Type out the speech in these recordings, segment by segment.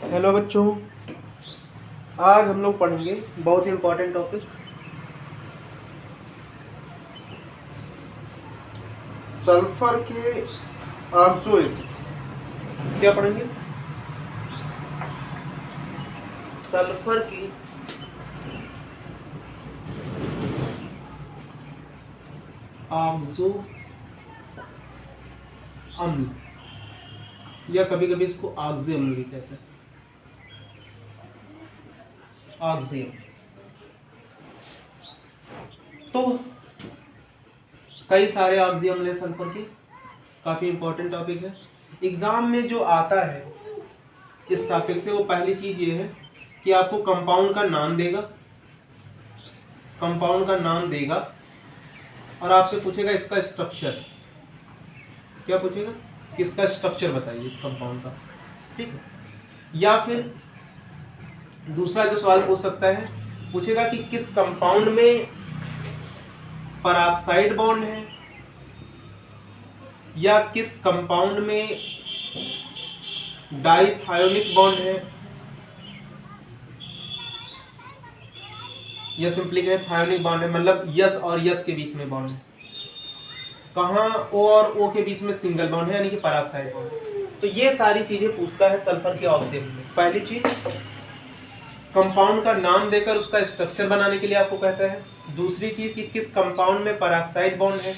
Hello बच्चों, आज हम लोग पढ़ेंगे बहुत ही इम्पोर्टेंट टॉपिक सल्फर के ऑक्सो एसिड्स। क्या पढ़ेंगे? सल्फर की ऑक्सो अम्ल या कभी कभी इसको ऑक्सी अम्ल भी कहते हैं। ऑक्सी अम्ल तो कई सारे ऑक्सी अम्ल हैं सल्फर के, काफ़ी इंपॉर्टेंट टॉपिक है। एग्ज़ाम में जो आता है इस टॉपिक से, वो पहली चीज़ ये है कि आपको कंपाउंड का नाम देगा और आपसे पूछेगा इसका स्ट्रक्चर। क्या पूछेगा? इसका स्ट्रक्चर बताइए इस कंपाउंड का, ठीक है। या फिर दूसरा जो सवाल पूछ सकता है, पूछेगा कि किस कंपाउंड में परऑक्साइड बॉन्ड है या किस कंपाउंड में डाइथायोनिक बॉन्ड है, या सिंपली कहें थायोनिक बॉन्ड है, मतलब यस और यस के बीच में बॉन्ड है। कहाँ ओ और ओ के बीच में सिंगल बॉन्ड है, यानी कि परऑक्साइड बॉन्ड। तो ये सारी चीजें पूछता है सल्फर के ऑक्सी अम्ल में। पहली चीज, कंपाउंड का नाम देकर उसका स्ट्रक्चर बनाने के लिए आपको कहता है। दूसरी चीज कि किस कंपाउंड में परऑक्साइड बॉन्ड है,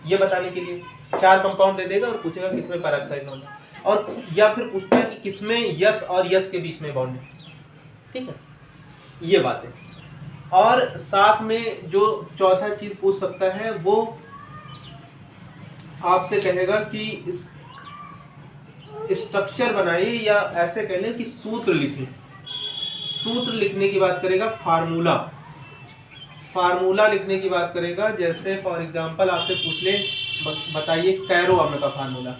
ये बताने के लिए 4 कंपाउंड दे देगा और पूछेगा किसमें परऑक्साइड बॉन्ड है, और या फिर पूछता है कि किसमें यस और यस के बीच में बॉन्ड है, ठीक है। ये बातें, और साथ में जो चौथा चीज पूछ सकता है वो आपसे कहेगा कि इस स्ट्रक्चर बनाइए, या ऐसे कह लें कि सूत्र लिखें। सूत्र लिखने की बात करेगा, फार्मूला लिखने की बात करेगा। जैसे फॉर एग्जांपल आपसे पूछ ले, बताइए कैरो अम्ल का फार्मूला।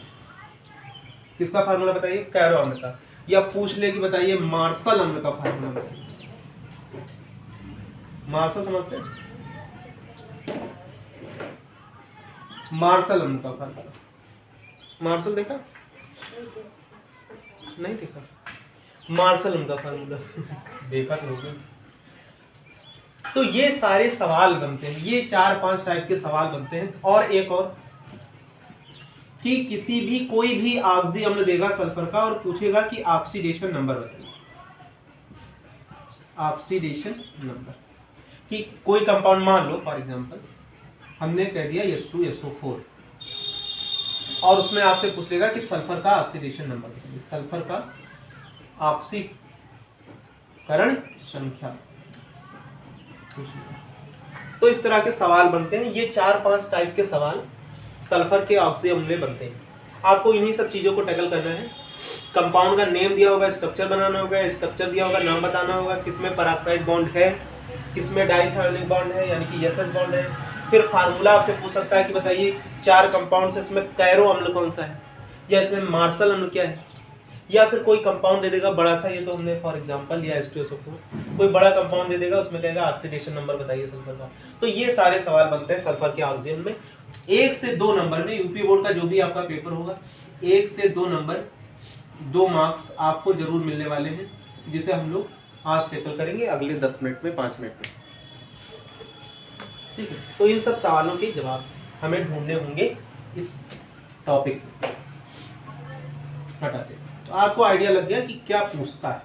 किसका फार्मूला बताइए? कैरो अम्ल का। या पूछ ले कि बताइए मार्शल अम्ल का फार्मूला बताइए। मार्शल समझते हैं? मार्शल अम्ल का फार्मूला, मार्शल देखा? नहीं देखा? मार्शल अम्ल का फार्मूला देखा तो होगा। तो ये सारे सवाल बनते हैं, ये 4-5 टाइप के सवाल बनते हैं। और एक और कि किसी भी कोई भी ऑक्सी अम्ल देगा सल्फर का और पूछेगा कि ऑक्सीडेशन नंबर बताइए। ऑक्सीडेशन नंबर कि कोई कंपाउंड मान लो फॉर एग्जांपल हमने कह दिया H2SO4, और उसमें आपसे पूछ लेगा कि सल्फर का ऑक्सीडेशन नंबर बताइए, सल्फर का ऑक्सीकरण संख्या। तो इस तरह के सवाल बनते हैं। ये 4-5 टाइप के सवाल सल्फर के ऑक्सी अम्ल में बनते हैं। आपको इन्हीं सब चीज़ों को टैकल करना है। कंपाउंड का नेम दिया होगा, स्ट्रक्चर बनाना होगा, स्ट्रक्चर दिया होगा, नाम बताना होगा, किसमें परऑक्साइड बॉन्ड है, किसमें डाइथायोनिक बॉन्ड है यानी कि एसएच बॉन्ड है। फिर फार्मूला आपसे पूछ सकता है कि बताइए 4 कंपाउंड से इसमें कैरो अम्ल कौन सा है, या इसमें मार्शल अम्ल क्या है। या फिर कोई कंपाउंड दे देगा बड़ा सा, ये तो हमने फॉर एग्जांपल लिया H2SO4, कोई बड़ा कंपाउंड दे देगा, उसमें कहेगा ऑक्सीडेशन नंबर बताइए सल्फर का। तो ये सारे सवाल बनते हैं सल्फर के ऑक्सी अम्ल में। 1 से 2 नंबर में यूपी बोर्ड का जो भी आपका पेपर होगा, 1 से 2 नंबर 2 मार्क्स आपको जरूर मिलने वाले हैं, जिसे हम लोग आज टैकल करेंगे अगले 10 मिनट में, 5 मिनट में, ठीक है। तो इन सब सवालों के जवाब हमें ढूंढने होंगे इस टॉपिक में। हटाते, तो आपको आइडिया लग गया कि क्या पूछता है।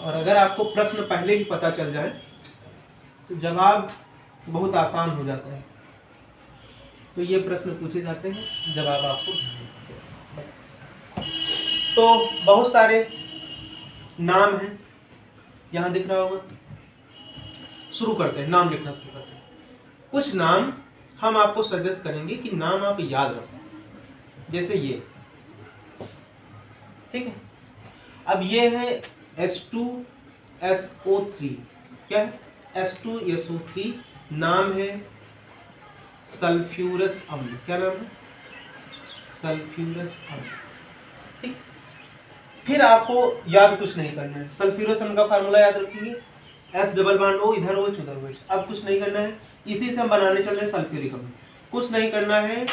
और अगर आपको प्रश्न पहले ही पता चल जाए तो जवाब बहुत आसान हो जाता है। तो ये प्रश्न पूछे जाते हैं, जवाब आपको। तो बहुत सारे नाम हैं, यहाँ दिख रहा होगा। शुरू करते हैं, नाम लिखना शुरू करते हैं। कुछ नाम हम आपको सजेस्ट करेंगे कि नाम आप याद रखें, जैसे ये, ठीक है। अब ये है H2SO3, क्या है? H2SO3 नाम है सल्फ्यूरस अम्ल। क्या नाम है? सल्फ्यूरस अम्ल, ठीक। फिर आपको याद कुछ नहीं करना है, सल्फ्यूरस अम्ल का फार्मूला याद रखेंगे, S डबल बॉन्ड O, इधर OH उधर OH। अब कुछ नहीं करना है, इसी से हम बनाने चल रहे हैं सल्फ्यूरिक अम्ल। कुछ नहीं करना है,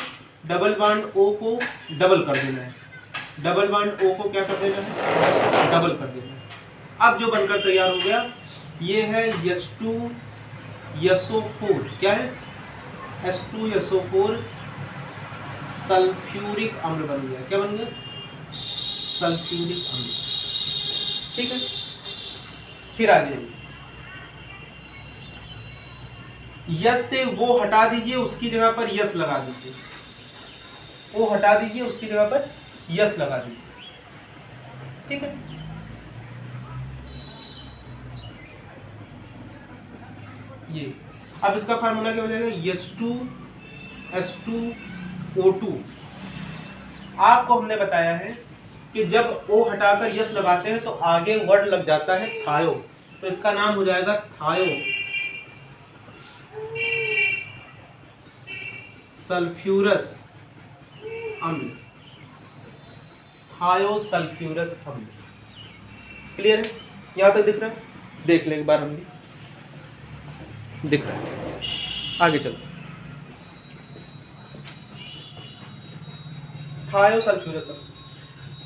डबल बॉन्ड O को डबल कर देना है, डबल बॉन्ड O को क्या कर देना है, डबल कर देना है। अब जो बनकर तैयार हो गया ये है H2SO4, क्या है, H2SO4 सल्फ्यूरिक अम्ल बन गया। क्या बन गया, सल्फ्यूरिक अम्ल। ठीक है, फिर आगे यस से वो हटा दीजिए, उसकी जगह पर यस लगा दीजिए। वो हटा दीजिए, उसकी जगह पर यस लगा दीजिए। ठीक है, ये अब इसका फार्मूला क्या हो जाएगा, H2S2O2। आपको हमने बताया है कि जब O हटाकर यस लगाते हैं तो आगे वर्ड लग जाता है थायो, तो इसका नाम हो जाएगा थायो सल्फ्यूरस अम्ल। थायो सल्फ्यूरस अम्ल। क्लियर है, यहां तक दिख रहा है? देख ले एक बार, हम भी दिख रहा है। आगे चलो, थायो सल्फ्यूरस अम्ल।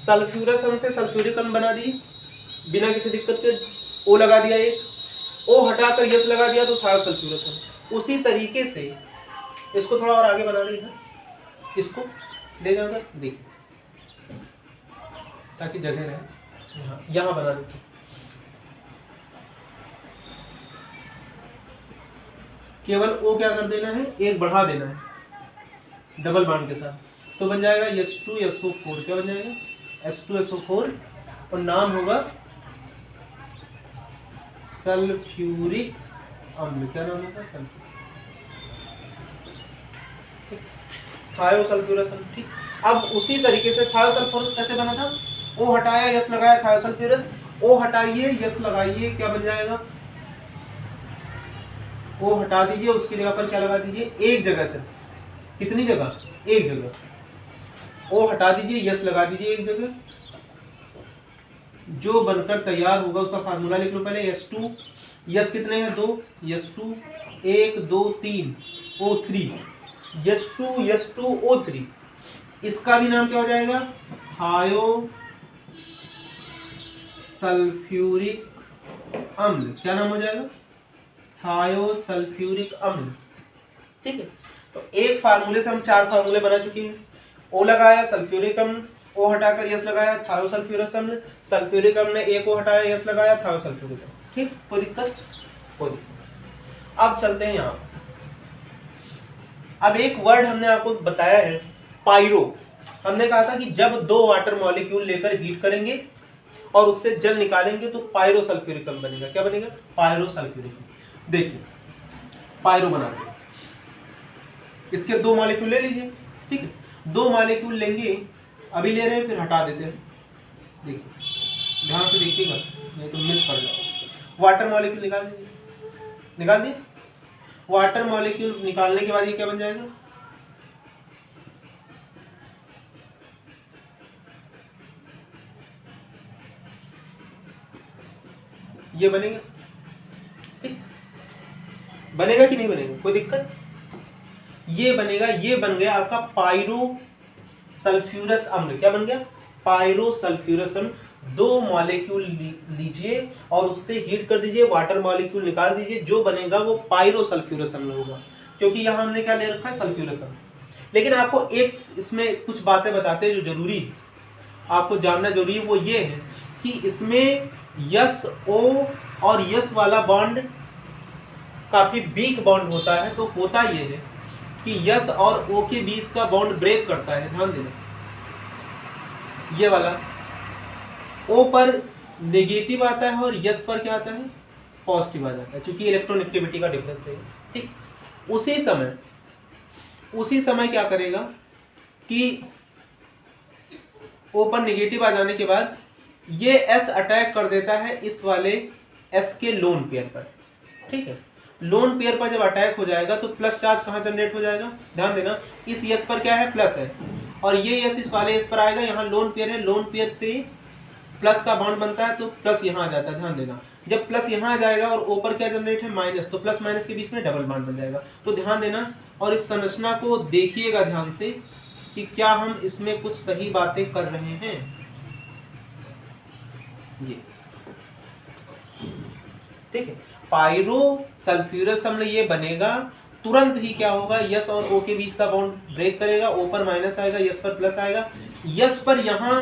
सल्फ्यूरस अम्ल से सल्फ्यूरिक अम्ल बना दी बिना किसी दिक्कत के। ओ लगा दिया, एक ओ हटाकर यस लगा दिया तो थायो सल्फ्यूरस अम्ल। उसी तरीके से इसको थोड़ा और आगे बना देगा, इसको ले जाकर देखिए ताकि जगह रहे। यहाँ बना देते, केवल ओ क्या कर देना है, एक बढ़ा देना है डबल बॉन्ड के साथ, तो बन जाएगा H2SO4। क्या बन जाएगा, H2SO4, और नाम होगा सल्फ्यूरिक अम्ल। क्या नाम होगा, सल्फ्यूरिक, थायो सल्फ्यूरस अम्ल। ठीक, अब उसी तरीके से थायो सल्फ्यूरस कैसे बना था, ओ हटाया यस लगाया थायो सल्फ्यूरस, ओ हटाइए यस लगाइए, क्या बन जाएगा, ओ हटा दीजिए, उसकी जगह पर क्या लगा दीजिए, एक जगह से। कितनी जगह, एक जगह। ओ हटा दीजिए यस लगा दीजिए एक जगह, जो बनकर तैयार होगा उसका फार्मूला लिख लो पहले। S2 यस कितने हैं, 2, S2 1 2 3 O3, S2O3। इसका भी नाम क्या हो जाएगा, थायो सल्फ्यूरिक अम्ल। क्या नाम हो जाएगा, थायो सल्फ्यूरिक अम्ल। ठीक है, तो एक फार्मूले से हम 4 फार्मूले बना चुके हैं। ओ लगाया सल्फ्यूरिक अम्ल, ओ हटाकर यस लगाया थायो सल्फ्यूरस अम्ल, सल्फ्यूरिक अम्ल ने एक ओ हटाया यस लगाया थायो सल्फ्यूरिक अम्ल। ठीक, कोई दिक्कत, कोई दिक्कत। अब चलते हैं यहाँ। अब एक वर्ड हमने आपको बताया है, पायरो। हमने कहा था कि जब 2 वाटर मॉलिक्यूल लेकर हीट करेंगे और उससे जल निकालेंगे तो पायरो सल्फ्यूरिक अम्ल बनेगा। क्या बनेगा, पायरो सल्फ्यूरिक अम्ल। देखिए पायरो बनाते हैं, इसके 2 मॉलिक्यूल ले लीजिए। ठीक है, 2 मॉलिक्यूल लेंगे, अभी ले रहे हैं फिर हटा देते हैं। देखिए ध्यान से देखिएगा, नहीं तो मिस कर जाओ। वाटर मॉलिक्यूल निकाल दीजिए, निकाल दिए। वाटर मॉलिक्यूल निकालने के बाद ये क्या बन जाएगा, ये बनेगा। ठीक, बनेगा कि नहीं बनेगा, कोई दिक्कत, ये बनेगा। ये बन गया आपका पायरो सल्फ्यूरस अम्ल। क्या बन गया, पायरो सल्फ्यूरस अम्ल। 2 मॉलिक्यूल लीजिए और उससे हीट कर दीजिए, वाटर मॉलिक्यूल निकाल दीजिए, जो बनेगा वो पायरो सल्फ्यूरस अम्ल होगा, क्योंकि यहाँ हमने क्या ले रखा है, सल्फ्यूरस अम्ल। लेकिन आपको एक इसमें कुछ बातें बताते हैं जो जरूरी आपको जानना जरूरी है, वो ये है कि इसमें यस ओ और यस वाला बॉन्ड काफी वीक बॉन्ड होता है। तो होता ये है कि यस और ओ के बीच का बॉन्ड ब्रेक करता है। ध्यान देना, ये वाला ओ पर नेगेटिव आता है और यस पर क्या आता है, पॉजिटिव आ जाता है, क्योंकि इलेक्ट्रोनेगेटिविटी का डिफरेंस है। ठीक, उसी समय क्या करेगा कि ओ पर नेगेटिव आ जाने के बाद ये एस अटैक कर देता है इस वाले एस के लोन पेयर पर। ठीक है, लोन पेयर पर जब अटैक हो जाएगा तो प्लस चार्ज कहाँ जनरेट हो जाएगा, ध्यान देना, इस यस पर क्या है, प्लस है, और ये यस इस वाले यस पर आएगा। यहाँ लोन पेयर है, लोन पेयर से प्लस का बॉन्ड बनता है तो प्लस यहाँ आ जाता है। ध्यान देना, जब प्लस यहाँ आ जाएगा और ऊपर क्या जनरेट है, माइनस, तो प्लस माइनस के बीच में डबल बॉन्ड बन जाएगा। तो ध्यान देना और इस संरचना को देखिएगा ध्यान से कि क्या हम इसमें कुछ सही बातें कर रहे हैं। ये ठीक है, पायरो सल्फ्यूरस अम्ल ये बनेगा, तुरंत ही क्या होगा, यस और ओ के बीच का बॉन्ड ब्रेक करेगा, ओ पर माइनस आएगा, यस पर प्लस आएगा, यस पर यहाँ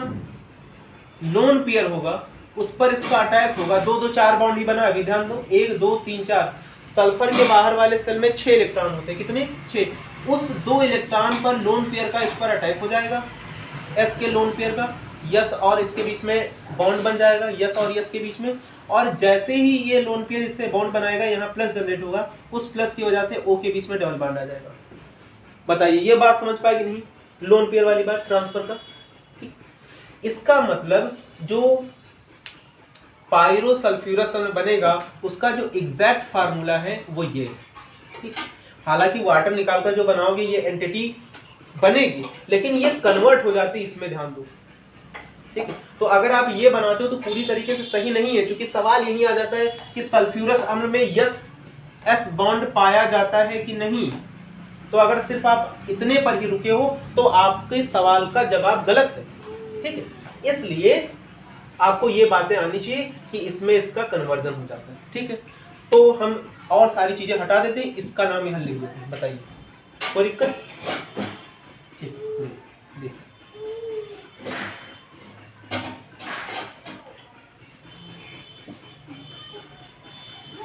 लोन पेयर होगा, उस पर इसका अटैक होगा, 2 2 4 बॉन्ड ही बना। अभी ध्यान दो, 1 2 3 4, सल्फर के बाहर वाले सेल में 6 इलेक्ट्रॉन होते हैं, कितने 6, उस 2 इलेक्ट्रॉन पर लोन पेयर का इस पर अटैक हो जाएगा, एस के लोन पेयर का, यस और इसके बीच में बॉन्ड बन जाएगा, यस और यस के बीच में, और जैसे ही ये लोन पेयर इससे बॉन्ड बनाएगा यहाँ प्लस जनरेट होगा, उस प्लस की वजह से ओ के बीच में डबल बॉन्ड आ जाएगा। बताइए ये बात समझ पाए कि नहीं, लोन पेयर वाली बात ट्रांसफर का। ठीक, इसका मतलब जो पायरो सल्फ्यूरस अम्ल बनेगा उसका जो एग्जैक्ट फार्मूला है वो ये है। ठीक, हालांकि वाटर निकालकर जो बनाओगे ये एंटिटी बनेगी, लेकिन ये कन्वर्ट हो जाती है, इसमें ध्यान दो। ठीक है, तो अगर आप ये बनाते हो तो पूरी तरीके से सही नहीं है, क्योंकि सवाल यही आ जाता है कि सल्फ्यूरस अम्ल में यस एस बॉन्ड पाया जाता है कि नहीं। तो अगर सिर्फ आप इतने पर ही रुके हो तो आपके सवाल का जवाब गलत है। ठीक है, इसलिए आपको ये बातें आनी चाहिए कि इसमें इसका कन्वर्जन हो जाता है। ठीक है, तो हम और सारी चीजें हटा देते हैं, इसका नाम यहाँ लिख देते हैं। बताइए कोई दिक्कत? ठीक, देखिए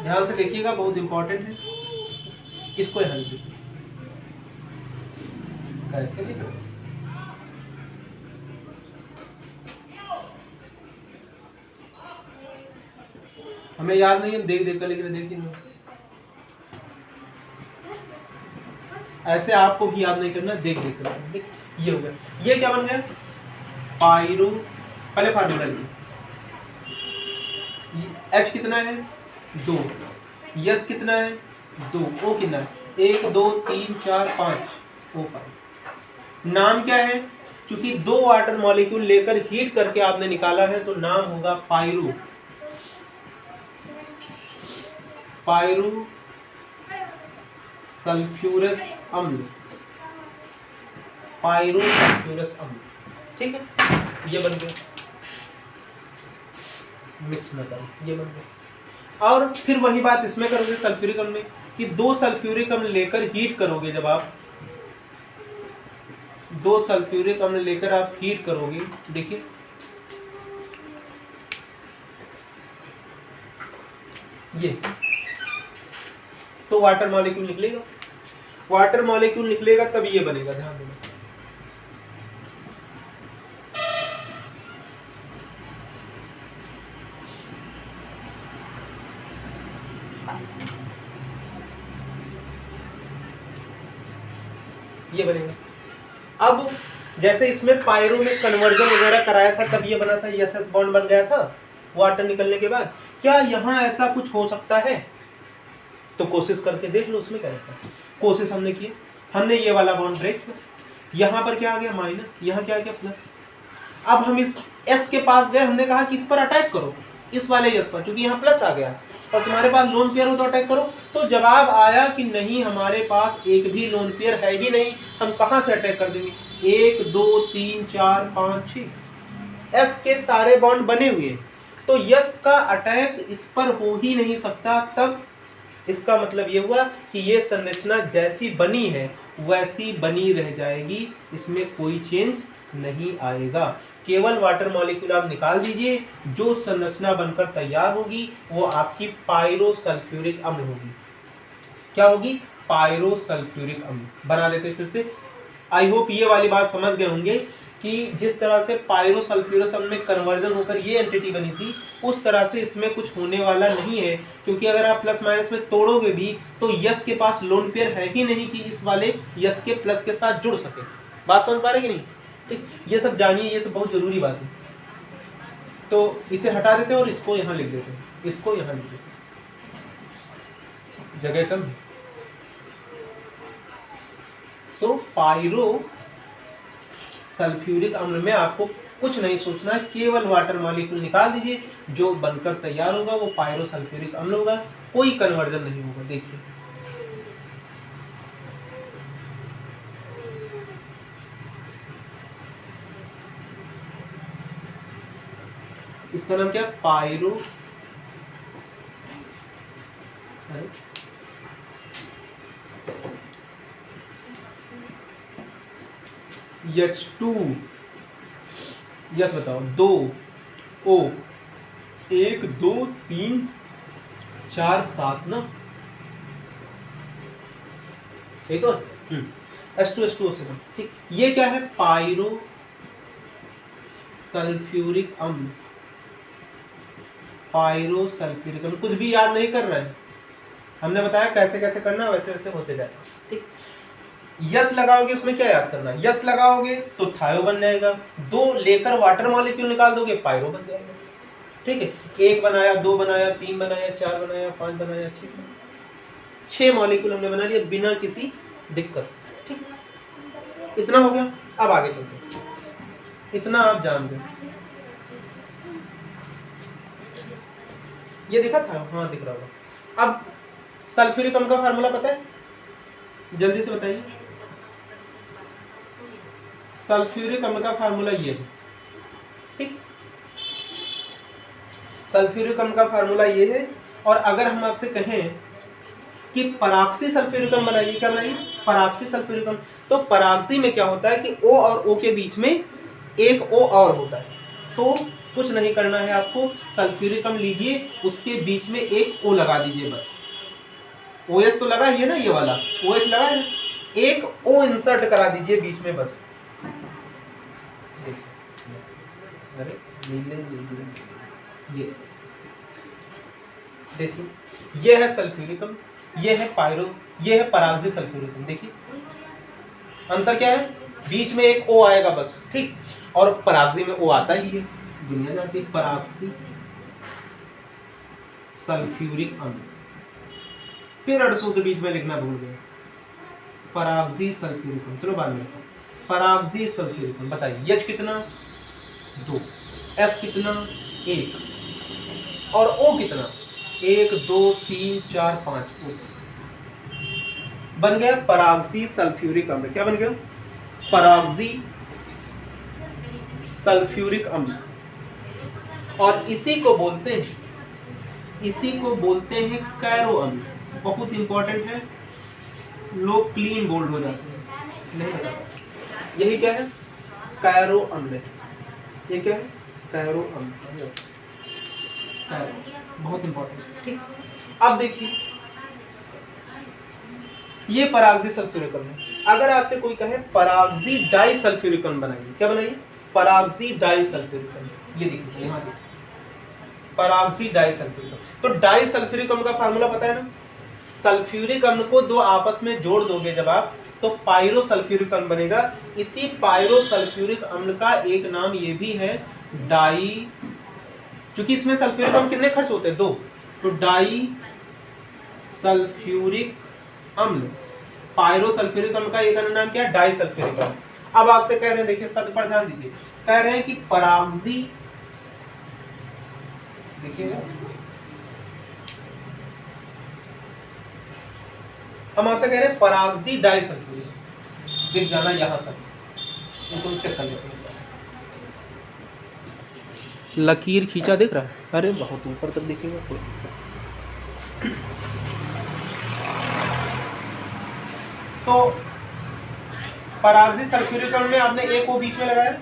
ध्यान से देखिएगा, बहुत इंपॉर्टेंट है। इसको यहाँ लिख दीजिए, कैसे लिखो, हमें याद नहीं है, देख देख कर लिख रहे, देखिए ऐसे आपको भी याद नहीं करना, देख देख कर। देख ये हो गया, ये क्या बन गया, पायरो, पहले फार्मूला लिखिए, एच कितना है 2, यस कितना है 2, ओ कितना है 1 2 3 4 5, O5। नाम क्या है, क्योंकि 2 वाटर मॉलिक्यूल लेकर हीट करके आपने निकाला है तो नाम होगा पायरो, पायरो सल्फ्यूरस अम्ल, पायरो सल्फ्यूरस अम्ल। ठीक है, ये बन गया, मिक्स न करो, ये बन गया। और फिर वही बात इसमें करोगे सल्फ्यूरिक अम्ल में, कि 2 सल्फ्यूरिक अम्ल लेकर हीट करोगे, जब आप 2 सल्फ्यूरिक अम्ल लेकर आप हीट करोगे, देखिए ये तो वाटर मॉलिक्यूल निकलेगा, वाटर मॉलिक्यूल निकलेगा तब ये बनेगा, ध्यान देना। ये बनेगा। अब जैसे इसमें पायरो में कन्वर्जन वगैरह कराया था तब ये बना था, एस एस बॉन्ड बन गया था वाटर निकलने के बाद, क्या यहाँ ऐसा कुछ हो सकता है? तो कोशिश करके देख लो, उसमें क्या रहता है। कोशिश हमने की, हमने ये वाला बॉन्ड ब्रेक किया, यहाँ पर क्या आ गया माइनस, यहाँ क्या आ गया प्लस। अब हम इस एस के पास गए, हमने कहा कि इस पर अटैक करो, इस वाले एस पर, क्योंकि यहाँ प्लस आ गया और तुम्हारे पास लोन पेयर हो तो अटैक करो। तो जवाब आया कि नहीं, हमारे पास एक भी लोन पेयर है ही नहीं, हम कहाँ से अटैक कर देंगे। 1 2 3 4 5 6 एस के सारे बॉन्ड बने हुए हैं, तो यस का अटैक इस पर हो ही नहीं सकता। तब इसका मतलब ये हुआ कि ये संरचना जैसी बनी है वैसी बनी रह जाएगी, इसमें कोई चेंज नहीं आएगा। केवल वाटर मॉलिक्यूल आप निकाल दीजिए, जो संरचना बनकर तैयार होगी वो आपकी पायरो सल्फ्यूरिक अम्ल होगी। क्या होगी? पायरो सल्फ्यूरिक अम्ल। बना देते फिर से। आई होप ये वाली बात समझ गए होंगे कि जिस तरह से पायरो सल्फ्यूरस अम्ल में कन्वर्जन होकर ये एंटिटी बनी थी, उस तरह से इसमें कुछ होने वाला नहीं है, क्योंकि अगर आप प्लस माइनस में तोड़ोगे भी तो यस के पास लोन पेयर है ही नहीं कि इस वाले यस के प्लस के साथ जुड़ सके। बात समझ पा रहे कि नहीं? ठीक, ये सब जानिए, ये सब बहुत जरूरी बात है। तो इसे हटा देते हैं और इसको यहाँ लिख देते हैं, इसको यहाँ लिख देते हैं, जगह कम है। तो पायरो सल्फ्यूरिक अम्ल में आपको कुछ नहीं सोचना, केवल वाटर मॉलिक्यूल निकाल दीजिए, जो बनकर तैयार होगा वो पायरो सल्फ्यूरिक अम्ल होगा, कोई कन्वर्जन नहीं होगा। देखिए इसका नाम क्या? पायरो H2 यस बताओ 2 O 1 2 3 4 7 ना, यही तो H2 से ठीक। ये क्या है? पायरो सल्फ्यूरिक अम्ल। पायरो सल्फ्यूरिक अम्ल कुछ भी याद नहीं कर रहे हैं, हमने बताया कैसे कैसे करना है, वैसे वैसे होते जाएगा ठीक। यस लगाओगे उसमें क्या याद करना है? यस लगाओगे तो थायो बन जाएगा, 2 लेकर वाटर मॉलिक्यूल निकाल दोगे पायरो बन जाएगा ठीक है। 1 बनाया, 2 बनाया, 3 बनाया, 4 बनाया, 5 बनाया, 6 मॉलिक्यूल हमने बना लिया बिना किसी दिक्कत ठीक। इतना हो गया। अब आगे चलते, इतना आप जान गए। ये दिखा था? हाँ दिख रहा होगा। अब सल्फ्यूरिक अम्ल का फार्मूला पता है? जल्दी से बताइए। सल्फ्यूरिक अम्ल का फार्मूला ये है ठीक। सल्फ्यूरिक अम्ल का फार्मूला ये है। और अगर हम आपसे कहें कि पराक्सी सल्फ्यूरिक अम्ल बनाइए, क्या बनाइए? पराक्सी सल्फ्यूरिक अम्ल। तो पराक्सी में क्या होता है कि O और O के बीच में एक O और होता है, तो कुछ नहीं करना है आपको, सल्फ्यूरिक अम्ल लीजिए, उसके बीच में एक O लगा दीजिए बस। OH तो लगा ही है ना, ये वाला OH लगा है, एक O इंसर्ट करा दीजिए बीच में बस। अरे ये देखिए, ये है सल्फ्यूरिक अम्ल, ये है पायरो, ये है पराक्सी सल्फ्यूरिक अम्ल। देखिए अंतर क्या है? बीच में एक O आएगा बस ठीक। और पराक्सी में O आता ही है, दुनिया जानती है। पराक्सी सल्फ्यूरिक अम्ल, फिर अड़सूत्र बीच में लिखना भूल गए। पराक्सी सल्फ्यूरिक अम्ल, चलो बाद में। पराक्सी सल्फ्यूरिक अम्ल बताइए, H कितना? 2, F कितना? 1 और O कितना? 1 2 3 4 5 O बन गया पराक्सी सल्फ्यूरिक अम्ल। क्या बन गया? पराक्सी सल्फ्यूरिक अम्ल। और इसी को बोलते हैं कैरो अम्ल। बहुत इंपॉर्टेंट है, लोग क्लीन बोल्ड हो जाते हैं, नहीं पता। यही क्या है? कैरो अम्ल। ये क्या है? कैरो अम्ल, बहुत इंपॉर्टेंट ठीक। अब देखिए, ये पराक्सी सल्फ्यूरिक अम्ल है। अगर आपसे कोई कहे पराक्सी डाई सल्फ्यूरिक अम्ल बनाइए, क्या बनाइए? पराक्सी डाई सल्फ्यूरिक अम्ल। ये देखिए यहाँ देखिए, पराक्सी डाई सल्फ्यूरिक अम्ल। तो डाई सल्फ्यूरिक अम्ल का फार्मूला पता है ना? सल्फ्यूरिक अम्ल को 2 आपस में जोड़ दोगे जब आप, तो पायरो सल्फ्यूरिक अम्ल बनेगा। इसी पायरो सल्फ्यूरिक अम्ल का एक नाम ये भी है डाई, क्योंकि इसमें सल्फ्यूरिक अम्ल कितने खर्च होते हैं? 2, तो डाई सल्फ्यूरिक अम्ल। पायरो सल्फ्यूरिक अम्ल का एक अन्य नाम क्या है? डाई सल्फ्यूरिक अम्ल। अब आपसे कह रहे हैं, देखिए शब्द पर ध्यान दीजिए, कह रहे हैं कि पराक्सी, देखिएगा हम आपसे कह रहे हैं पराक्सी डाई सल्फ्यूरिक। दिख जाना यहाँ तक, इनको चेक कर लेते हैं। लकीर खींचा दिख रहा है? अरे बहुत ऊपर तक दिखेगा। तो पराक्सी सल्फ्यूरिक अम्ल में आपने एक O बीच में लगाया।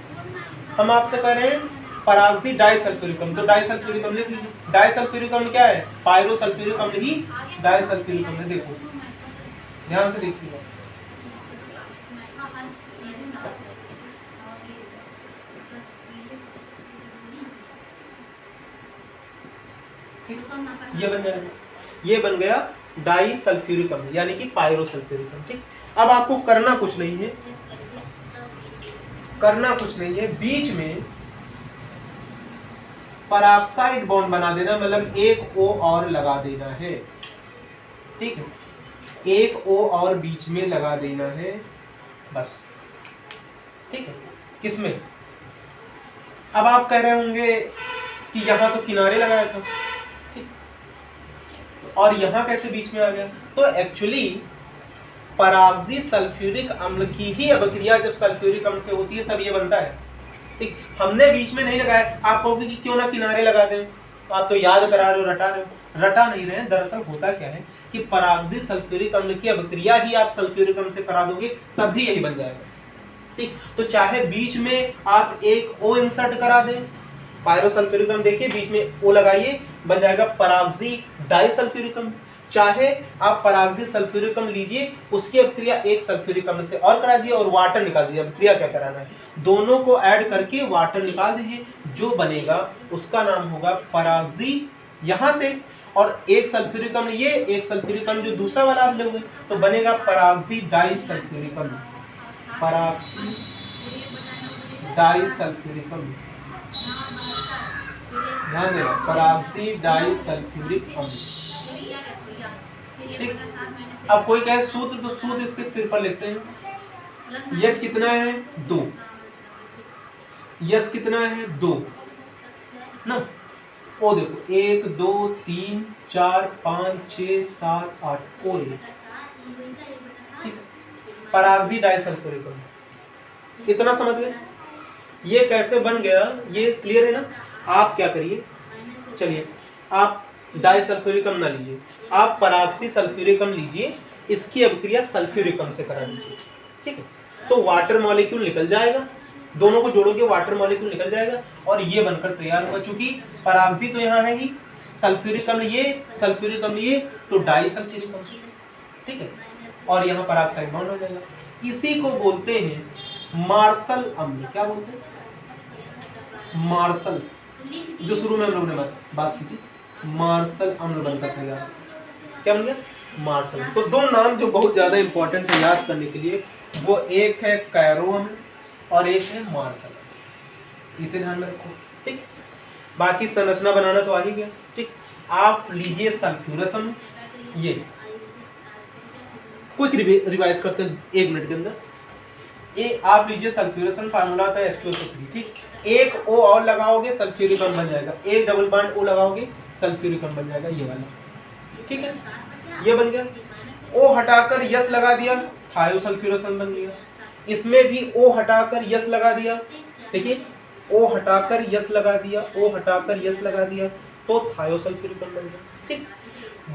हम आपसे कह रहे हैं पराक्सी डाई सल्फ्यूरिक अम्ल, तो डाई सल्फ्यूरिक अम्ल लिख लीजिए। डाई सल्फ्यूरिक अम्ल क्या है? पायरो सल्फ्यूरिक अम्ल ही डाई सल्फ्यूरिक अम्ल। देखो ध्यान से देखिएगा, ये बन जाएगा, ये बन गया डाई सल्फ्यूरिक अम्ल यानी कि पायरो सल्फ्यूरिक अम्ल ठीक। अब आपको करना कुछ नहीं है, बीच में पराक्साइड बॉन्ड बना देना, मतलब एक O और लगा देना है ठीक है। एक O और बीच में लगा देना है बस ठीक है। किसमें? अब आप कह रहे होंगे कि यहाँ तो किनारे लगाया था ठीक, और यहाँ कैसे बीच में आ गया? तो एक्चुअली पराक्सी सल्फ्यूरिक अम्ल की ही अभिक्रिया जब सल्फ्यूरिक अम्ल से होती है तब ये बनता है। ठीक, हमने बीच में नहीं लगाया। आप कहोगे कि क्यों ना किनारे लगा दें, आप तो याद करा रहे हो, रटा रहे हो। रटा नहीं रहे, दरअसल होता क्या है कि परागजी सल्फ्यूरिक अम्ल की अभिक्रिया ही आप सल्फ्यूरिक अम्ल से करा दोगे तब भी यही बन जाएगा। ठीक, तो चाहे बीच में आप एक O इंसर्ट करा दें, पायरोसल्फ्यूरिक अम्ल देखिए बीच में O लगाइए, बन जाएगा परागजी डाइसल्फ्यूरिक अम्ल। चाहे आप परागजी सल्फ्यूरिक अम्ल लीजिए, उसकी अभिक्रिया एक सल्फ्यूरिक अम्ल से और करा दीजिए और वाटर निकाल दीजिए। अभिक्रिया क्या कराना है, दोनों को ऐड करके वाटर निकाल दीजिए, जो बनेगा उसका नाम होगा परागजी यहां से, और एक सल्फ्यूरिक अम्ल ये, एक सल्फ्यूरिक अम्ल जो दूसरा वाला आप लोगे तो बनेगा परागजी डाइसल्फ्यूरिक अम्ल, परागजी डाइसल्फ्यूरिक अम्ल। ध्यान देना, परागजी डाइसल्फ्यूरिक अम्ल। ठीक, अब कोई कहे सूत्र, तो सूत्र इसके सिर पर लिखते हैं। यश कितना है 2, यश कितना है 2 ना, ओ देखो 1 2 3 4 5 6 7 8 ओ ये, ठीक, परागजी डाइसल्फ्यूरिक अम्ल। इतना समझ गए, ये कैसे बन गया ये क्लियर है ना। आप क्या करिए, चलिए आप डाइसल्फ्यूरिक अम्ल ना लीजिए, आप परागजी सल्फ्यूरिक अम्ल लीजिए, इसकी अभिक्रिया सल्फ्यूरिक अम्ल से करा दीजिए। ठीक है, तो वाटर मॉलिक्यूल निकल जाएगा, दोनों को जोड़ोगे वाटर मॉलिक्यूल निकल जाएगा और ये बनकर तैयार होगा। चूंकि परागजी तो यहाँ है ही, सल्फ्यूरिक अम्ल ये, सल्फ्यूरिक अम्ल ये, तो डाइसल्फ्यूरिक अम्ल। ठीक है, और यहाँ पराक्साइड बॉन्ड हो जाएगा। इसी को बोलते हैं मार्शल अम्ल। क्या बोलते हैं, मार्शल, जो शुरू में हम लोगों ने बात की थी, मार्शल अम्ल बनकर तैयार। क्या बन गया, मार्शल। तो दो नाम जो बहुत ज्यादा इंपॉर्टेंट है याद करने के लिए, वो एक है कैरो अम्ल और एक है मार्शल, इसे ध्यान में रखो। ठीक, बाकी संरचना बनाना तो आ ही गया। ठीक, आप लीजिए सल्फ्यूरस अम्ल, ये क्विक रिवाइज करते हैं 1 मिनट के अंदर। ये आप लीजिए सल्फ्यूरस अम्ल, फार्मूला होता है H2SO3। ठीक, एक O और लगाओगे सल्फ्यूरिक अम्ल बन जाएगा, एक डबल बॉन्ड O लगाओगे सल्फ्यूरिक अम्ल बन जाएगा, ये वाला। ठीक है, ये बन गया। O हटाकर यस लगा दिया, थायोसल्फ्यूरस अम्ल बन गया। इसमें भी O हटाकर यस लगा दिया, देखिए O हटाकर यस लगा दिया, O हटाकर यस लगा दिया, तो थायोसल्फ्यूरिक अम्ल बन गया। ठीक,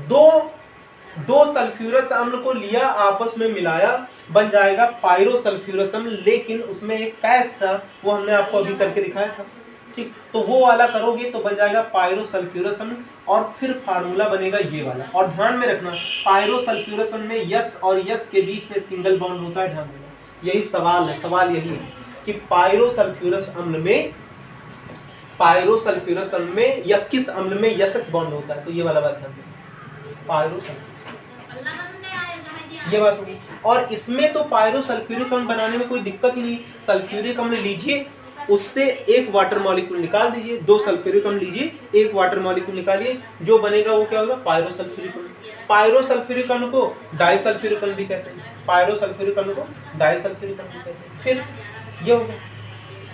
दो सल्फ्यूरस अम्ल को लिया, आपस में मिलाया, बन जाएगा पायरोसल्फ्यूरस अम्ल। लेकिन उसमें एक पैच था, वो हमने आपको अभी करके दिखाया था। ठीक, तो वो वाला करोगे तो बन जाएगा पायरोसल्फ्यूरस अम्ल, और फिर फार्मूला बनेगा ये वाला। और ध्यान में रखना, पायरोसल्फ्यूरस अम्ल में यस और यस के बीच में सिंगल बॉन्ड होता है, ध्यान देना। यही सवाल है, सवाल यही है कि पायरोसल्फ्यूरस अम्ल में या किस अम्ल में यस बॉन्ड होता है, तो ये वाला बात ध्यान देना, पायरोसल्फ्यूरस, ये बात होगी। और इसमें तो पायरोसल्फ्यूरिक अम्ल बनाने में कोई दिक्कत ही नहीं। सल्फ्यूरिक अम्ल लीजिए, उससे एक वाटर मॉलिक्यूल निकाल दीजिए, 2 सल्फ्यूरिक अम्ल लीजिए, एक वाटर मॉलिक्यूल निकालिए, जो बनेगा वो क्या होगा, पायरोसल्फ्यूरिक अम्ल। पायरोसल्फ्यूरिक अम्ल को डाइसल्फ्यूरिक अम्ल भी कहते हैं, पायरोसल्फ्यूरिक अम्ल को डाइसल्फ्यूरिक अम्ल भी कहते हैं। फिर ये हो गया,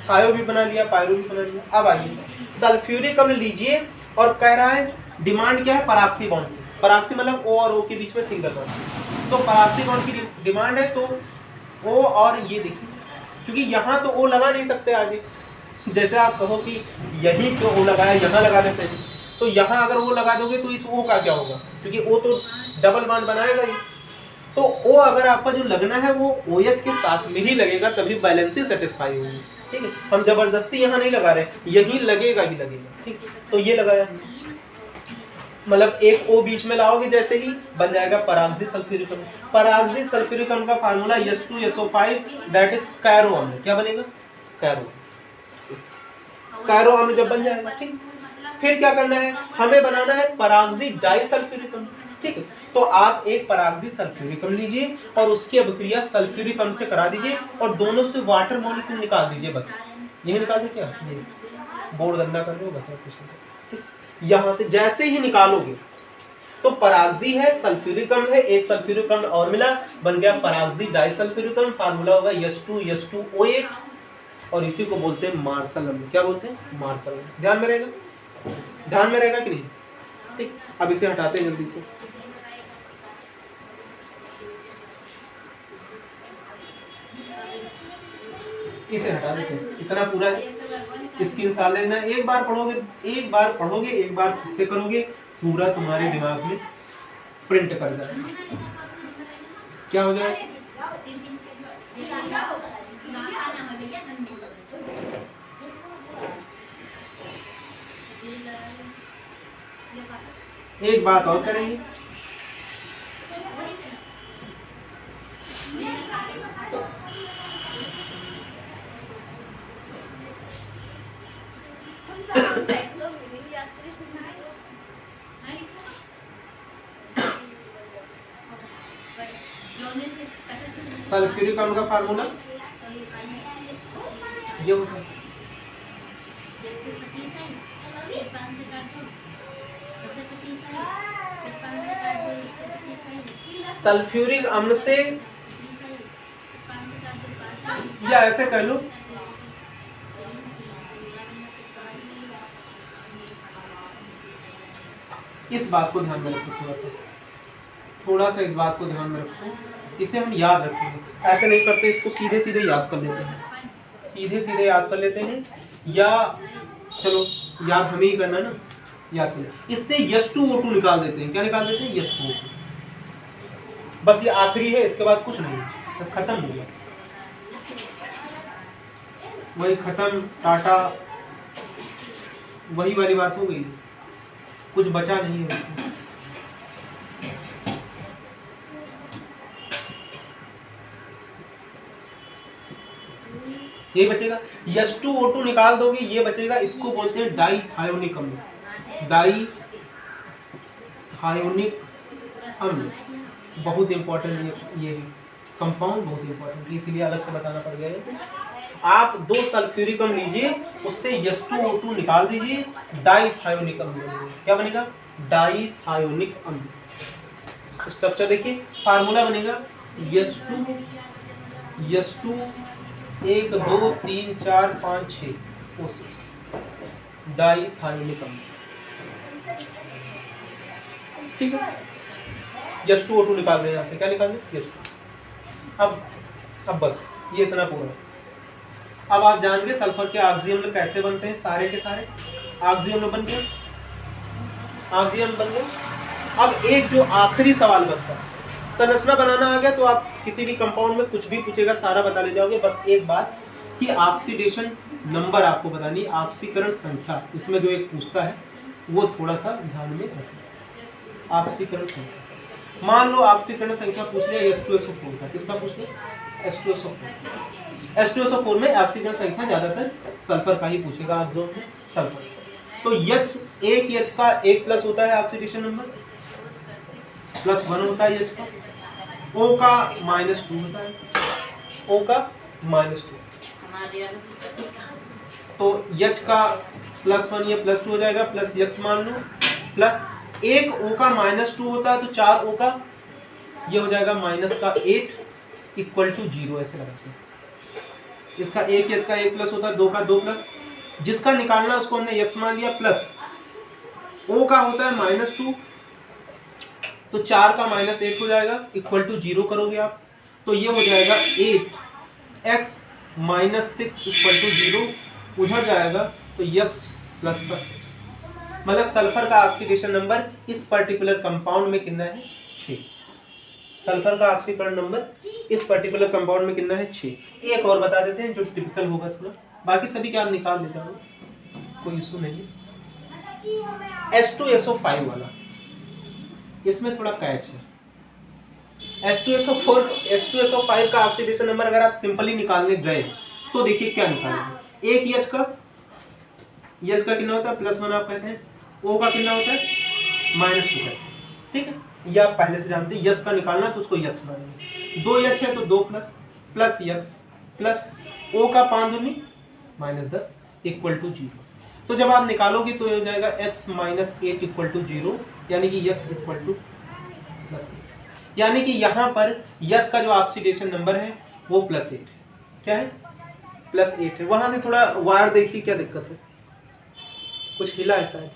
थायो भी बना लिया, पायरो भी बना लिया। अब आइए सल्फ्यूरिक अम्ल लीजिए, और कह रहा है डिमांड क्या है, पराक्सी बॉन्ड। पराक्सी मतलब O और O के बीच में सिंगल बॉन्ड, तो पराक्सी बॉन्ड की डिमांड है। तो O और ये देखिए, क्योंकि यहाँ तो O लगा नहीं सकते आगे, जैसे आप कहो कि यही क्यों O लगाया, यहाँ लगा देते हैं, तो यहाँ अगर O लगा दोगे तो इस O का क्या होगा, क्योंकि O तो डबल बॉन्ड बनाएगा ही। तो O अगर आपका जो लगना है वो OH के साथ में ही लगेगा, तभी बैलेंसी सेटिस्फाई होगी। ठीक है, हम जबरदस्ती यहाँ नहीं लगा रहे, यही लगेगा ही लगेगा। ठीक, तो ये लगाया, मतलब एक O बीच में लाओगे जैसे ही, बन जाएगा परागजी सल्फ्यूरिक अम्ल। परागजी सल्फ्यूरिक अम्ल का formula H2SO5 that is Cairo अम्ल। क्या बनेगा, कैरो अम्ल जब बन जाएगा। ठीक, फिर क्या करना है, हमें बनाना है परागजी डाइसल्फ्यूरिक अम्ल। ठीक है, तो आप एक परागजी सल्फ्यूरिक अम्ल लीजिए और उसकी अभिक्रिया सल्फ्यूरिक अम्ल से करा दीजिए, और दोनों से वाटर मॉलिक्यूल निकाल दीजिए। बस यही निकाल दे, क्या ये बोर्ड गंदा कर दो, बस कुछ नहीं। यहां से जैसे ही निकालोगे तो परागजी है, सल्फ्यूरिक अम्ल है, एक सल्फ्यूरिक अम्ल और मिला, बन गया परागजी डाइसल्फ्यूरिक अम्ल। फार्मूला होगा H2SO8, और इसी को बोलते हैं मार्शल अम्ल। क्या बोलते हैं, मार्शल अम्ल। ध्यान में रहेगा, ध्यान में रहेगा कि नहीं। ठीक, अब इसे हटाते हैं जल्दी से। इसे हटा देते हैं। इतना पूरा स्क्रीनशॉट लेना, एक बार पढ़ोगे, एक बार खुद से करोगे, पूरा तुम्हारे दिमाग में प्रिंट कर जाएगा। क्या हो जाएगा? एक बात और करेंगे, सल्फ्यूरिक अम्ल का फार्मूला ये होता है, सल्फ्यूरिक अम्ल से, या ऐसे कर लो, इस बात को ध्यान में रखो, थोड़ा सा इस बात को ध्यान में रखो, इसे हम याद रखेंगे, ऐसे नहीं करते, इसको सीधे सीधे याद कर लेते हैं, सीधे सीधे याद कर लेते हैं, या चलो याद हमें ही करना ना, याद करें। इससे H2O2 निकाल देते हैं, क्या निकाल देते हैं? H2O2। बस ये आखिरी है, इसके बाद कुछ नहीं, तो खत्म हो गया, वही खत्म, टाटा, वही वाली बात हो गई, कुछ बचा नहीं है उसमें। ये बचेगा, H2O2 निकाल दोगे, ये बचेगा, इसको बोलते हैं डाईथायोनिक अम्ल, डाईथायोनिक अम्ल, बहुत इंपॉर्टेंट ये है कंपाउंड, बहुत इंपॉर्टेंट, इसीलिए अलग से बताना पड़ गया है। आप 2 सल्फ्यूरिक अम्ल लीजिए, उससे H2O2 निकाल दीजिए, डाईथायोनिक अम्ल बनेगा, क्या बनेगा? डाईथायोनिक अम्ल। स्ट्रक्चर देखिए, फार्मूला बनेगा H2 1 2 3 4 5 6 O6, डाईथायोनिक अम्ल, ठीक है। H2O2 निकाल रहे हैं, यहाँ से क्या निकाल रहे? H2। अब बस ये इतना पूरा। अब आप जान गए सल्फर के ऑक्सी अम्ल कैसे बनते हैं, सारे के सारे ऑक्सी अम्ल बन गए, ऑक्सी अम्ल बन गए। अब एक जो आखिरी सवाल बनता है, संरचना बनाना आ गया तो आप किसी भी कंपाउंड में कुछ भी पूछेगा सारा बता ले जाओगे, बस एक बात कि ऑक्सीडेशन नंबर आपको बतानी, ऑक्सीकरण संख्या, इसमें जो एक पूछता है वो थोड़ा सा ध्यान में रखें। ऑक्सीकरण संख्या, मान लो ऑक्सीकरण संख्या पूछ लिया H2SO4 का, किसका पूछ लिया? H2SO4। H2SO4 में ऑक्सीकरण संख्या ज्यादातर सल्फर का ही पूछेगा, आप जो सल्फर। तो H, एक H का 1+ होता है ऑक्सीडेशन नंबर, +1 होता है H का, O का -2 होता है, O का -2, तो H का +1 ये +2 हो जाएगा, प्लस X मान लो, प्लस एक O का -2 होता है, तो 4 O का ये हो जाएगा -8 = 0, ऐसे लगाते हैं। इसका एक H का 1+ होता है, 2 का 2+, जिसका निकालना उसको हमने X मान लिया, प्लस O का होता है -2, तो 4 का -8 हो जाएगा, = 0 करोगे आप, तो ये हो जाएगा 8x - 6 = 0, उधर जाएगा तो x ++ 6, मतलब सल्फर का ऑक्सीडेशन नंबर इस पर्टिकुलर कंपाउंड में कितना है? 6। सल्फर का ऑक्सीकरण नंबर इस पर्टिकुलर कंपाउंड में कितना है? 6। एक और बता देते हैं जो टिपिकल होगा थोड़ा, बाकी सभी के आप निकाल लेते हो, कोई इशू नहीं है। H2SO5 वाला, इसमें थोड़ा कैच है। H2SO5 का ऑक्सीडेशन नंबर अगर आप सिंपली निकालने गए तो देखिए क्या निकालेंगे। एक H का कितना होता है? +1 आप कहते हैं, O का कितना होता है? -2 है, ठीक है, ये आप पहले से जानते हैं। H का निकालना तो उसको X मानेंगे, 2 H है तो 2 प्लस X प्लस O का 5 दूनी -10 = 0। तो जब आप निकालोगे तो हो जाएगा x - 8 = 0, यानी कि x = +8, यानी कि यहाँ पर H का जो ऑक्सीडेशन नंबर है वो +8 है। क्या है? +8 है। वहां से थोड़ा वार देखिए क्या दिक्कत है, कुछ हिला ऐसा है,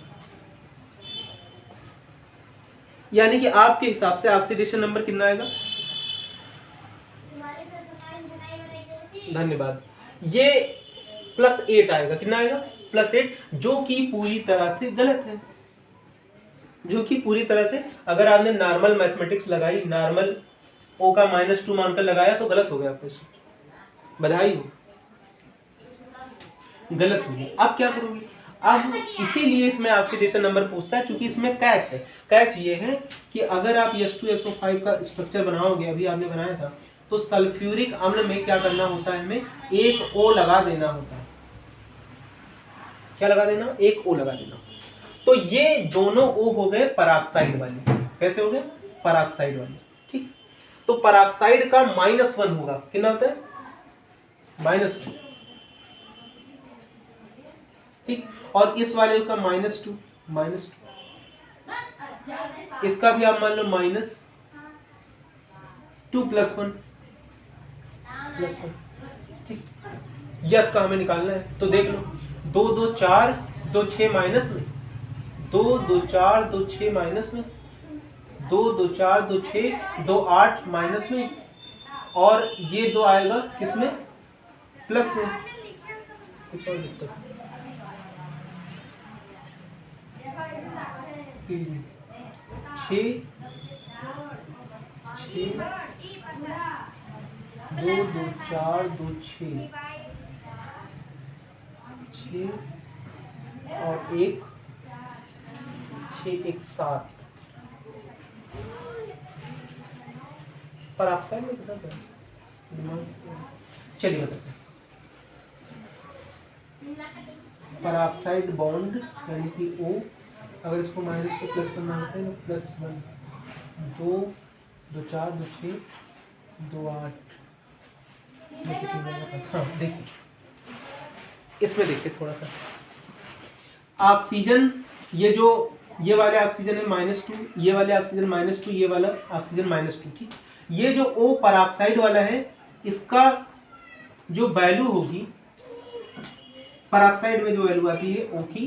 यानी कि आपके हिसाब से ऑक्सीडेशन नंबर कितना आएगा? धन्यवाद। ये +8 आएगा। कितना आएगा? +8, जो कि पूरी तरह से गलत है, जो कि पूरी तरह से, अगर आपने नॉर्मल मैथमेटिक्स लगाई, नॉर्मल O का -2 मानकर लगाया तो गलत हो गया आपके से, बधाई हो, गलत हो गया। अब क्या करोगे? अब इसीलिए इसमें ऑक्सीडेशन नंबर पूछता है, क्योंकि इसमें कैच है। कैच ये है कि अगर आप H2SO5 का स्ट्रक्चर बनाओगे, अभी आपने बनाया था, तो सल्फ्यूरिक अम्ल में क्या करना होता है, हमें एक O लगा देना होता है। क्या लगा देना? एक O लगा देना। तो ये दोनों O हो गए पराक्साइड वाले। कैसे हो गए? पराक्साइड वाले। ठीक, तो पराक्साइड का -1 होगा। कितना होता है? -1। ठीक, और इस वाले का -2, इसका भी आप मान लो -2 + 1 +1। ठीक, यस का हमें निकालना है, तो देख लो 2 2 4 2 6 माइनस में, 2 2 4 2 6 माइनस में, 2 2 4 2 6 2 8 माइनस में, और ये 2 आएगा किसमें? प्लस में। कुछ और दिक्कत? 3 6 2 2 4 2 6 और 1 6 1 7 पराक्साइड में कितना है? चलिए बताते हैं। पराक्साइड बॉन्ड यानी कि O, अगर इसको माइनस को प्लस करना होता है तो +1, 2 2 4 2 6 2 8। हाँ देखिए, इसमें देखिए थोड़ा सा ऑक्सीजन, ये वाले ऑक्सीजन है -2, ये वाले ऑक्सीजन -2, ये वाला ऑक्सीजन -2। ठीक, ये जो O पराक्साइड वाला है, इसका जो वैल्यू होगी, पराक्साइड में जो वैल्यू आती है O की,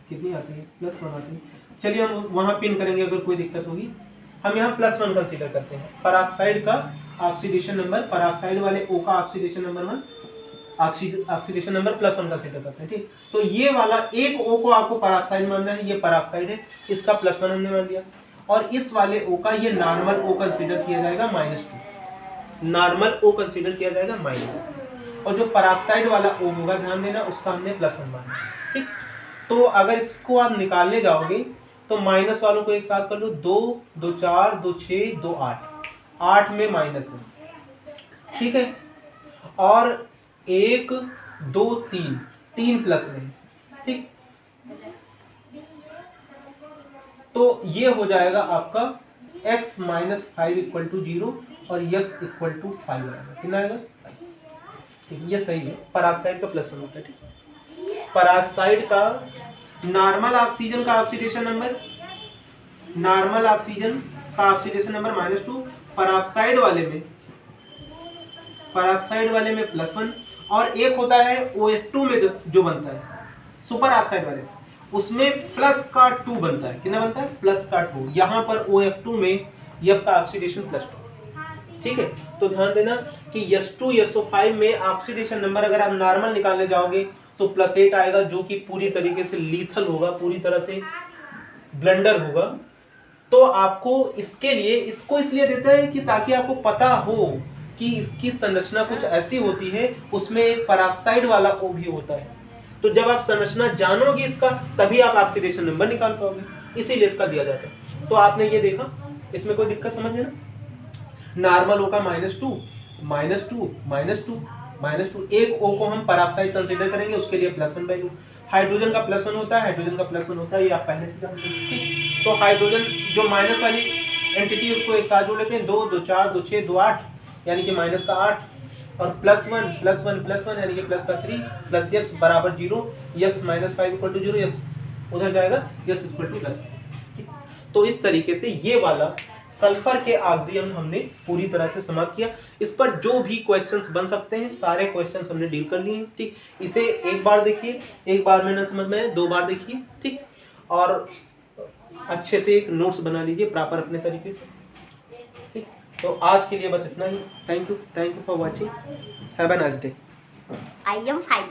कितनी आती है? +1 आती है। चलिए हम वहां पिन करेंगे, अगर कोई दिक्कत होगी। हम यहाँ +1 कंसीडर करते हैं। पराक्साइड का ऑक्सीडेशन नंबर, पराक्साइड वाले O का oxidation number 1, oxidation number +1 consider करते हैं। ठीक, तो ये वाला एक O को आपको पराक्साइड मानना है, ये पराक्साइड है, इसका +1 हमने मान लिया, और इस वाले O का ये नॉर्मल O कंसीडर किया जाएगा -2, नॉर्मल O कंसीडर किया जाएगा -2, और जो पराक्साइड वाला O होगा, ध्यान देना, उसका हमने +1 माना। ठीक, तो अगर इसको आप निकालने जाओगे तो माइनस वालों को एक साथ कर लो, 2 2 4 2 6 2 8, 8 में माइनस है। ठीक है, और 1 2 3, 3 प्लस में। ठीक, तो ये हो जाएगा आपका x - 5 = 0 और x = 5 आएगा। कितना आएगा? ठीक, ये सही है, पराक्साइड का +1 होता है। ठीक, पराक्साइड का नॉर्मल ऑक्सीजन का ऑक्सीडेशन नंबर, नॉर्मल ऑक्सीजन का ऑक्सीडेशन नंबर -2, पराक्साइड वाले में +1, और एक होता है OH2 में जो बनता है सुपर ऑक्साइड वाले, उसमें +2 बनता है। कितना बनता है? +2। यहाँ पर OH2 में F का ऑक्सीडेशन +2। ठीक है, तो ध्यान देना कि H2SO5 में ऑक्सीडेशन नंबर अगर आप नॉर्मल निकालने जाओगे तो +8 आएगा, जो कि पूरी तरीके से लीथल होगा, पूरी तरह से ब्लंडर होगा। तो आपको इसके लिए, इसको इसलिए देता है कि ताकि आपको पता हो कि इसकी संरचना कुछ ऐसी होती है, उसमें एक पराक्साइड वाला O भी होता है। तो जब आप संरचना जानोगे इसका, तभी आप ऑक्सीडेशन नंबर निकाल पाओगे, इसीलिए इसका दिया जाता है। तो आपने ये देखा, इसमें कोई दिक्कत समझे ना? नॉर्मल O का -2 एक O को हम पराक्साइड कंसीडर करेंगे, उसके लिए +1 वैल्यू। हाइड्रोजन का +1 होता है, हाइड्रोजन का +1 होता है, ये आप पहले से जानते हैं। ठीक, तो हाइड्रोजन जो माइनस वाली एंटिटी, उसको एक साथ जोड़ लेते हैं, 2 2 4 2 6 2 8, यानी कि -8, और +1 यानी कि +3 प्लस x बराबर 0, x - 5 = 0, x उधर जाएगा, x = +1। ठीक, तो इस तरीके से ये वाला सल्फर के ऑक्सीजन हमने पूरी तरह से समाप्त किया। इस पर जो भी क्वेश्चंस बन सकते हैं, सारे क्वेश्चंस हमने डील कर लिए हैं। ठीक, इसे एक बार देखिए, एक बार में न समझ में आए 2 बार देखिए। ठीक, और अच्छे से एक नोट्स बना लीजिए प्रॉपर अपने तरीके से। ठीक, तो आज के लिए बस इतना ही। Thank you for watching. Have a nice day. I am 5.